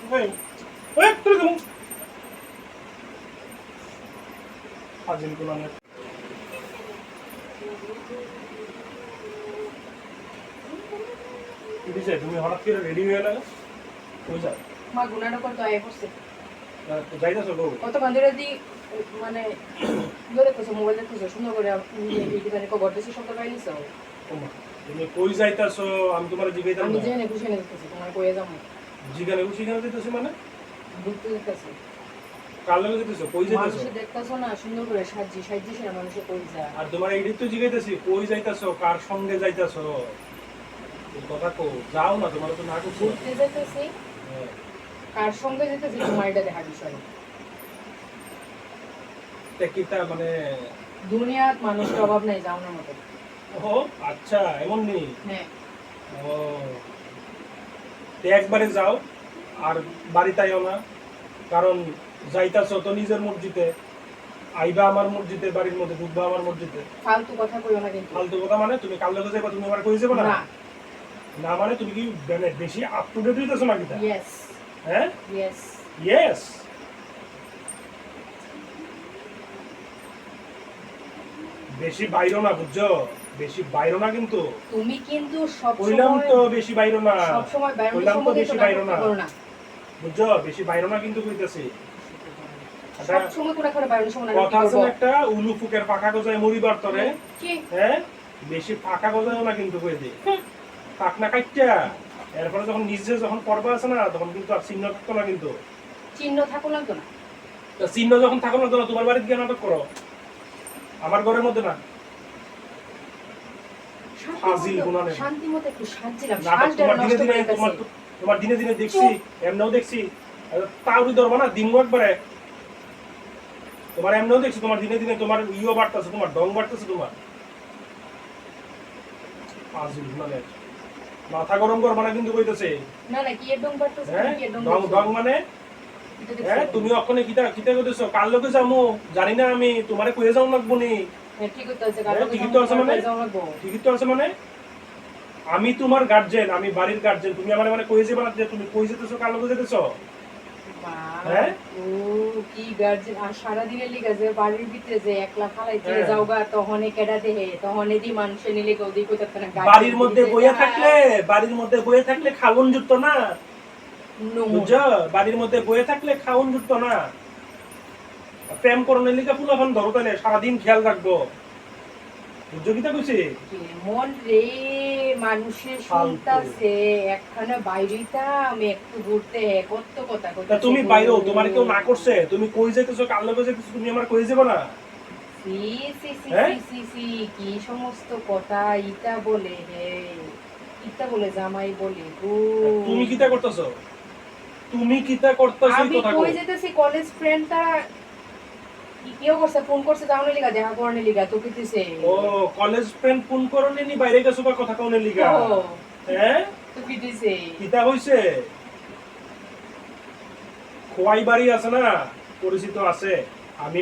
ওই ওই তুই তুমি ফাজিল গুলানের তুমি হঠাৎ করে রেডি হয়ে গেলে কই যাও মা গুনাটা কত আয় করছে যাইতাছো গো কত বান্ধবীরা দি মানে ধরে কইছো মোবাইল দেখছো সুন্দর করে এই মানে কবর দিছি শব্দ পাইলিছো তুমি কই যাইতাছো আমি তোমার জিগাইতাম আমি না জেনে খুশি না দেখতেছি তোমার কইয়া যাবো জিগানে খুশি কেন দিতেছি মানে দেখতে দেখতেছি কাল লাগে দিতেছো কই যাইতাছো মানুষ দেখতেছো না সুন্দর করে সাজি সাজি সে মানুষ কই যায় আর তোমার এইডি তো জিগাইতাছি কই যাইতাছো কার সঙ্গে যাইতাছো এই কথা কো যাও না তোমার তো না করছো ঘুরতে যাইতেছি কার সঙ্গে যেতেছি তোমার এটা দেখার বিষয় কিটা মানে দুনিয়াত মানুষের অভাব নাই যাও না মতো ও আচ্ছা এমন নেই হ্যাঁ ও তে একবারে যাও আর বাড়িতে আইও না কারণ যাইতাছো তো নিজের মসজিদে আইবা আমার মসজিদে বাড়ির মধ্যে ঢুকবা আমার মসজিদে ফালতু কথা কইও না কিন্তু ফালতু কথা মানে তুমি কাল লগে যাইবা তুমি আমার কই যাবে না না না মানে তুমি কি মানে বেশি আপ টু ডেট হইতাছো নাকি তা ইয়েস হ্যাঁ ইয়েস ইয়েস বেশি বাইরো না বুঝছো বেশি বাইরো না কিন্তু তুমি কিন্তু সব কইলাম সময় তো বেশি বাইরো না সব সময় বাইরে কইলাম তো বেশি বাইরো না করো না বুঝছো বেশি বাইরো না কিন্তু কইতাছি সব সময় কোনা করে বাইরে সময় না কথা আছে না একটা উলু ফুকের পাকা গজায় মরিবার তরে কি হ্যাঁ বেশি পাকা গজায়ও না কিন্তু কই দি পাক না কাটটা এরপরে যখন নিজে যখন পর্বা আছে না তখন কিন্তু আর চিহ্ন থাকতো না কিন্তু চিহ্ন থাকো না তো না তো চিহ্ন যখন থাকো না তো তোমার বাড়িতে গিয়ে নাটক করো আমার ঘরের মধ্যে না ফাজিল গুনানে শান্তি মতো একটু সাজছিলাম নাটক সাজটা তোমার দিনে নষ্ট দিনে করে গেছে তোমার দিনে দিনে দেখছি এমনও দেখছি তাওরি ধরবা না দিনগো একবারে তোমার এমনও দেখছি তোমার দিনে দিনে তোমার ইও বাড়তেছে তোমার ডং বাড়তেছে তোমার ফাজিল গুনানে মাথা গরম করবা না কিন্তু কইতেছে না না কি একদম বাড়তেছে হ্যাঁ কি একদম ডং ডং মানে হ্যাঁ তুমি ওখানে কিটা কিটা কইতেছো কাল লোকে যামু জানি না আমি তোমারে কইয়ে যাও লাগবো নি ঠিক আছে কাল ঠিকই তো আছে মানে ঠিকই তো আছে মানে আমি তোমার গার্জিয়ান আমি বাড়ির গার্জিয়ান তুমি আমারে মানে কইয়ে যাবে না যে তুমি কই যেতেছো কাল লোকে যেতেছো হ্যাঁ ও কি গার্জেন আর সারা দিনের লিগা যে বাড়ির ভিতরে যে একলা ফালাইতে হ্যাঁ। যাওগা তখন কেডা দেহে তখন এদি মানুষ নিলে গদি কইতে না বাড়ির মধ্যে বাড়ির মধ্যে বইয়ে থাকলে খাওন জুটতো না বুঝছো বাড়ির মধ্যে বইয়ে থাকলে খাওন জুটতো না প্রেম করণের লিগা ফুলাফান ধরো তাহলে সারাদিন খেয়াল রাখবো বুঝছো কিটা কইছি মন রে মানুষের শুনতাছে একখানে বাইরেটা আমি একটু ঘুরতে কত কথা তা তুমি বাইরেও তোমার কেউ না করছে তুমি কই যাইতেছো কাল লোকে যাইতেছো তুমি আমার কই যাবে না সি সি সি হ্যাঁ? সি সি কি সমস্ত কথা ইটা বলে হে ইটা বলে জামাই বলে গো তুমি কিটা করতেছো তুমি কিটা করতেছো এই আমি কথা কই যেতেছি কলেজ ফ্রেন্ড তারা কেউ করছে ফোন করছে যাওনের লিগা দেখা করার লিগা তো কিতেছে ও কলেজ ফ্রেন্ড ফোন করনি নি বাইরে গেছো বা কথা কোনের লিগা হ্যাঁ তো কিতেছে কিটা হইছে খোয়াই বাড়ি আছে না পরিচিত আছে আমি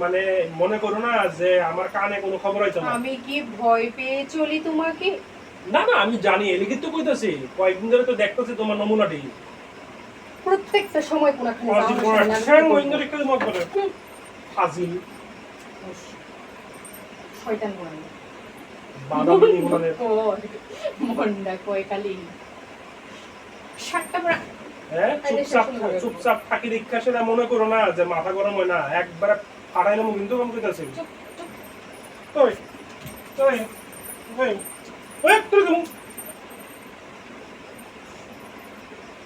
মানে মনে করো না যে আমার কানে কোনো খবর হইতো না আমি কি ভয় পেয়ে চলি তোমাকে না না আমি জানি এলিগে তো কইতাছি কয়েকদিন ধরে তো দেখতেছি তোমার নমুনাটি প্রত্যেকটা সময় কোনখানে ফাজিল শয়তান কোন বাদামি মানে মন্ডা কয় খালি সাতটা পড়া হ্যাঁ চুপচাপ থাকি দীক্ষা সেটা মনে করো না যে মাথা গরম হয় না একবার ফাটাইলাম কিন্তু কম কইতাছি ওই ওই ওই ওই তুই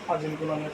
ফাজিল গুলানের